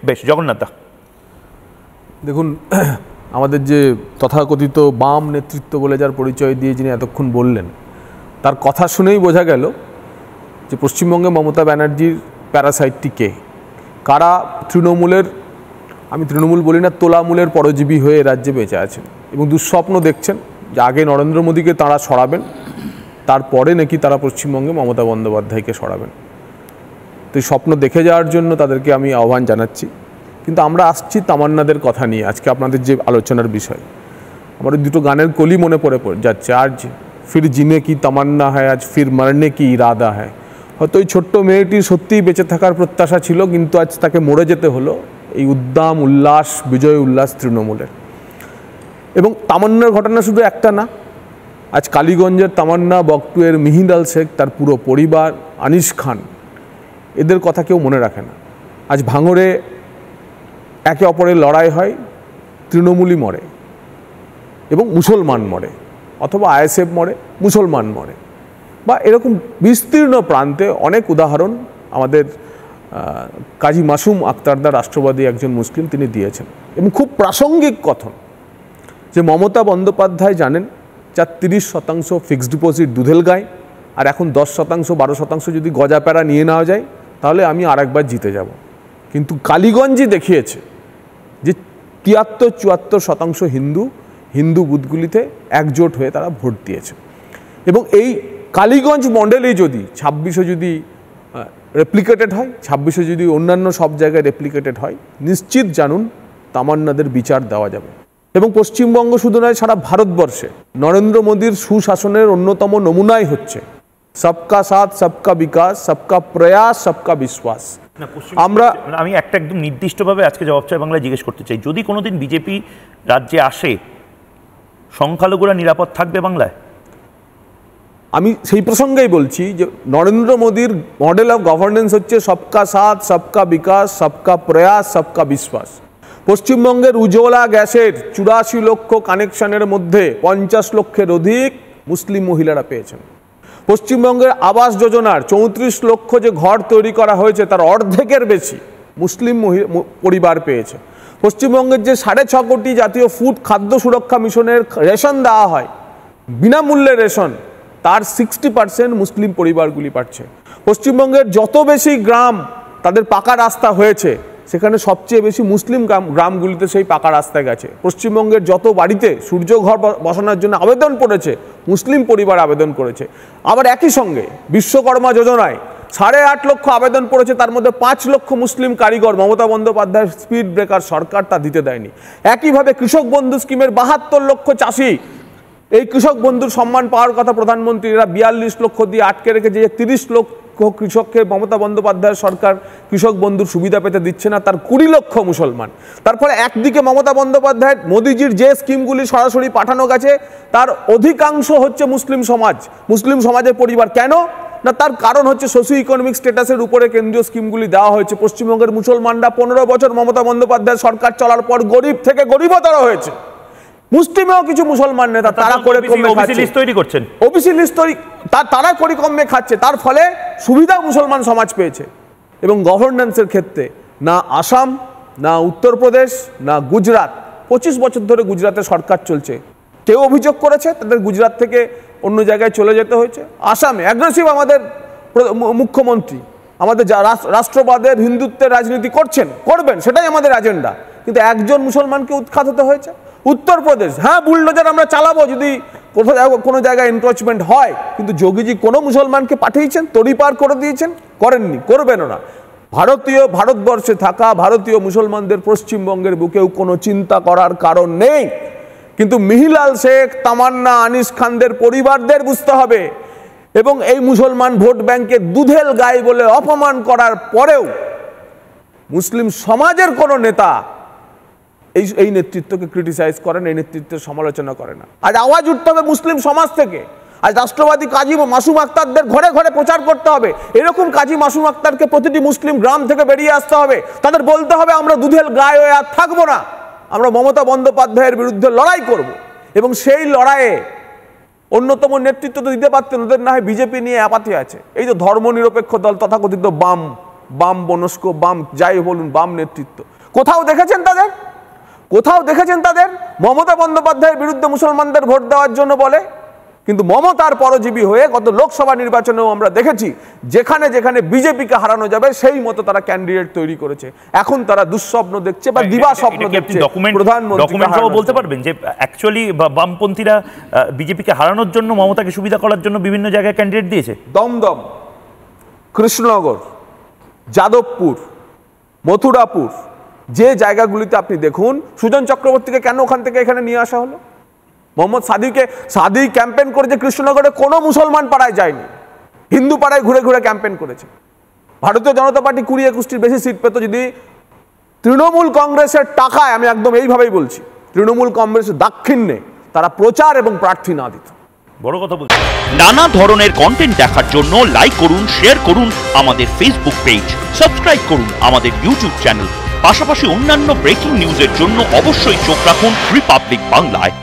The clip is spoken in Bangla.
বেশ, জগন্নাথ দা দেখুন, আমাদের যে তথাকথিত বাম নেতৃত্ব বলে যার পরিচয় দিয়ে যিনি এতক্ষণ বললেন, তার কথা শুনেই বোঝা গেল যে পশ্চিমবঙ্গে মমতা ব্যানার্জির প্যারাসাইটটি কে, কারা তৃণমূলের, আমি তৃণমূল বলি না, তোলামূলের পরজীবী হয়ে রাজ্যে বেঁচে আছেন এবং দুঃস্বপ্ন দেখছেন যে আগে নরেন্দ্র মোদীকে তাঁরা সরাবেন, তারপরে নাকি তারা পশ্চিমবঙ্গে মমতা বন্দ্যোপাধ্যায়কে সরাবেন। তো এই স্বপ্ন দেখে যাওয়ার জন্য তাদেরকে আমি আহ্বান জানাচ্ছি। কিন্তু আমরা আসছি তামান্নাদের কথা নিয়ে, আজকে আপনাদের যে আলোচনার বিষয়। আমার দুটো গানের কলি মনে পড়ে যাচ্ছে, আজ ফির জিনে কি তামান্না হয়, আজ ফির মরনে কি ইরাদা হয়। হয়তো ওই ছোট্ট মেয়েটির সত্যিই বেঁচে থাকার প্রত্যাশা ছিল, কিন্তু আজ তাকে মরে যেতে হলো এই উদ্দাম উল্লাস, বিজয় উল্লাস তৃণমূলের। এবং তামান্নার ঘটনা শুধু একটা না, আজ কালীগঞ্জের তামান্না, বকটুয়ের মিহির শেখ, তার পুরো পরিবার, আনিস খান, এদের কথা কেউ মনে রাখে না। আজ ভাঙড়ে একে অপরের লড়াই হয়, তৃণমূলই মরে এবং মুসলমান মরে, অথবা আইএসএফ মরে, মুসলমান মরে, বা এরকম বিস্তীর্ণ প্রান্তে অনেক উদাহরণ আমাদের কাজী মাসুম আক্তারদা, রাষ্ট্রবাদী একজন মুসলিম, তিনি দিয়েছেন। এবং খুব প্রাসঙ্গিক কথন যে মমতা বন্দ্যোপাধ্যায় জানেন যার 30% ফিক্সড ডিপোজিট দুধেল গায়, আর এখন 10%, 12% যদি গজাপ্যারা নিয়ে নেওয়া যায় তাহলে আমি আরেকবার জিতে যাব। কিন্তু কালীগঞ্জই দেখিয়েছে যে 73-74% হিন্দু বুথগুলিতে একজোট হয়ে তারা ভোট দিয়েছে। এবং এই কালীগঞ্জ মডেলেই যদি 26-এ যদি রেপ্লিকেটেড হয়, 26-এ যদি অন্যান্য সব জায়গায় রেপ্লিকেটেড হয়, নিশ্চিত জানুন তামান্নাদের বিচার দেওয়া যাবে। এবং পশ্চিমবঙ্গ শুধু নয়, সারা ভারতবর্ষে নরেন্দ্র মোদীর সুশাসনের অন্যতম নমুনাই হচ্ছে সবকা সাথ, সবকা বিকাশ, সবকা প্রয়াস, সবকা বিশ্বাস। আমি একটা একদম নির্দিষ্টভাবে আজকে জবাব চাই বাংলায় জিজ্ঞেস করতে চাই, যদি কোনোদিন বিজেপি রাজ্যে আসে, সংখ্যালঘুরা নিরাপদ থাকবে বাংলায়? আমি সেই প্রসঙ্গেই বলছি যে নরেন্দ্র মোদীর মডেল অফ গভর্নেন্স হচ্ছে সবকা সাথ, সবকা বিকাশ, সবকা প্রয়াস, সবকা বিশ্বাস। পশ্চিমবঙ্গের উজ্জ্বলা গ্যাসের 84 লক্ষ কানেকশনের মধ্যে 50 লক্ষের অধিক মুসলিম মহিলারা পেয়েছেন। পশ্চিমবঙ্গের আবাস যোজনার 34 লক্ষ যে ঘর তৈরি করা হয়েছে তার অর্ধেকের বেশি মুসলিম পরিবার পেয়েছে। পশ্চিমবঙ্গের যে 6.5 কোটি জাতীয় ফুড খাদ্য সুরক্ষা মিশনের রেশন দেওয়া হয়, বিনামূল্যে রেশন, তার 60% মুসলিম পরিবারগুলি পাচ্ছে। পশ্চিমবঙ্গের যত বেশি গ্রাম তাদের পাকা রাস্তা হয়েছে, সেখানে সবচেয়ে বেশি মুসলিম গ্রামগুলিতে সেই পাকা রাস্তায় গেছে। পশ্চিমবঙ্গের যত বাড়িতে সূর্যঘর বসানোর জন্য আবেদন পড়েছে, মুসলিম পরিবার আবেদন করেছে। আবার একই সঙ্গে বিশ্বকর্মা যোজনায় 8.5 লক্ষ আবেদন পড়েছে, তার মধ্যে 5 লক্ষ মুসলিম কারিগর। মমতা বন্দ্যোপাধ্যায়ের স্পিড ব্রেকার সরকার তা দিতে দেয়নি। একইভাবে কৃষক বন্ধু স্কিমের 72 লক্ষ চাষি, এই কৃষক বন্ধুর সম্মান পাওয়ার কথা প্রধানমন্ত্রীরা 42 লক্ষ দিয়ে আটকে রেখেছে। যে 30 লক্ষ কৃষককে মমতা বন্দ্যোপাধ্যায়ের সরকার কৃষক বন্ধুর সুবিধা পেতে দিচ্ছে না, তার 20 লক্ষ মুসলমান। তারপরে একদিকে মমতা বন্দ্যোপাধ্যায় মোদীজির যে স্কিমগুলি সরাসরি পাঠানো গেছে তার অধিকাংশ হচ্ছে মুসলিম সমাজ, মুসলিম সমাজের পরিবার। কেন না, তার কারণ হচ্ছে সোশিও ইকোনমিক স্ট্যাটাসের উপরে কেন্দ্রীয় স্কিমগুলি দেওয়া হয়েছে। পশ্চিমবঙ্গের মুসলমানরা 15 বছর মমতা বন্দ্যোপাধ্যায়ের সরকার চলার পর গরিব থেকে গরিবতর হয়েছে। মুসলিমেও কিছু মুসলমান নেতা তারা করে ওবিসি লিস্ট তৈরি করছেন, ওবিসি লিস্ট তৈরি তারা করে কমে খাচ্ছে, তার ফলে সুবিধা মুসলমান সমাজ পেয়েছে। এবং গভর্নেন্সের ক্ষেত্রে না আসাম, না উত্তরপ্রদেশ, না গুজরাট, 25 বছর ধরে গুজরাতে সরকার চলছে, কেউ অভিযোগ করেছে তাদের গুজরাট থেকে অন্য জায়গায় চলে যেতে হয়েছে। আসামে অ্যাগ্রেসিভ আমাদের মুখ্যমন্ত্রী, আমাদের রাষ্ট্রবাদের হিন্দুত্বের রাজনীতি করবেন, সেটাই আমাদের এজেন্ডা, কিন্তু একজন মুসলমানকে উৎখাত হতে হয়েছে। উত্তরপ্রদেশ, হ্যাঁ বুলডোজার আমরা চালাবো যদি কোনো জায়গায় এনক্রোচমেন্ট হয়, কিন্তু যোগীজি কোনো মুসলমানকে পাঠিয়েছেন, তড়িপার করে দিয়েছেন? করেননি, করবেনও না। ভারতবর্ষে থাকা ভারতীয় মুসলমানদের পশ্চিমবঙ্গের বুকেও কোনো চিন্তা করার কারণ নেই। কিন্তু মিহিলাল শেখ, তামান্না, আনিস খানদের পরিবারদের বুঝতে হবে। এবং এই মুসলমান ভোট ব্যাংকে দুধেল গায়ে বলে অপমান করার পরেও মুসলিম সমাজের কোনো নেতা এই নেতৃত্বকে ক্রিটিসাইজ করেন, এই নেতৃত্বের সমালোচনা করে না। আজ আওয়াজ উঠতে হবে মুসলিম সমাজ থেকে। আজ রাষ্ট্রবাদী কাজী মাসুম আক্তারদের ঘরে ঘরে প্রচার করতে হবে। এরকম কাজী মাসুম আক্তারকে প্রতিটি মুসলিম গ্রাম থেকে বেরিয়ে আসতে হবে, তাদের বলতে হবে আমরা দুধেল গায়ে হয়ে আর থাকবো না, আমরা মমতা বন্দ্যোপাধ্যায়ের বিরুদ্ধে লড়াই করব। এবং সেই লড়াইয়ে অন্যতম নেতৃত্ব তো দিতে পারতেন, ওদের না হয় বিজেপি নিয়ে অ্যাপাথি আছে। এই যে ধর্মনিরপেক্ষ দল তথাকথিত বাম, বাম বনস্ক, বাম যাই বলুন, বাম নেতৃত্ব। কোথাও দেখেছেন তাদের? কোথাও দেখেছেন তাদের? মমতা বন্দ্যোপাধ্যায়ের বিরুদ্ধে মুসলমানদের ভোট দেওয়ার জন্য বলে, কিন্তু মমতার পরজীবী হয়ে গত লোকসভা নির্বাচনেও আমরা দেখেছি যেখানে যেখানে বিজেপিকে হারানো যাবে সেই মতো তারা ক্যান্ডিডেট তৈরি করেছে। এখন তারা দুঃস্বপ্ন দেখছে বা দিবা স্বপ্ন দেখছে। প্রধানমন্ত্রী বলতে পারবেন যে অ্যাকচুয়ালি বামপন্থীরা বিজেপিকে হারানোর জন্য, মমতাকে সুবিধা করার জন্য বিভিন্ন জায়গায় ক্যান্ডিডেট দিয়েছে? দমদম, কৃষ্ণনগর, যাদবপুর, মথুরাপুর, যে জায়গাগুলিতে আপনি দেখুন, সুজন চক্রবর্তীকে কেন ওখান থেকে এখানে নিয়ে আসা হলো? মোহাম্মদ সাদি ক্যাম্পেন করেছে কৃষ্ণনগরে, কোনো মুসলমান পাড়ায় যায়নি, হিন্দু পাড়ায় ঘুরে ঘুরে ক্যাম্পেন করেছে। ভারতীয় জনতা পার্টি 20-21টির বেশি সিট পেত যদি তৃণমূল কংগ্রেসের টাকায়, আমি একদম এইভাবেই বলছি, তৃণমূল কংগ্রেসের দাক্ষিণ্যে তারা প্রচার এবং প্রার্থী না দিত। বড় কথা বলছি। নানা ধরনের কন্টেন্ট দেখার জন্য লাইক করুন, শেয়ার করুন আমাদের ফেসবুক পেজ, সাবস্ক্রাইব করুন আমাদের ইউটিউব চ্যানেল। পাশাপাশি অন্যান্য ব্রেকিং নিউজের জন্য অবশ্যই চোখ রাখুন রিপাবলিক বাংলায়।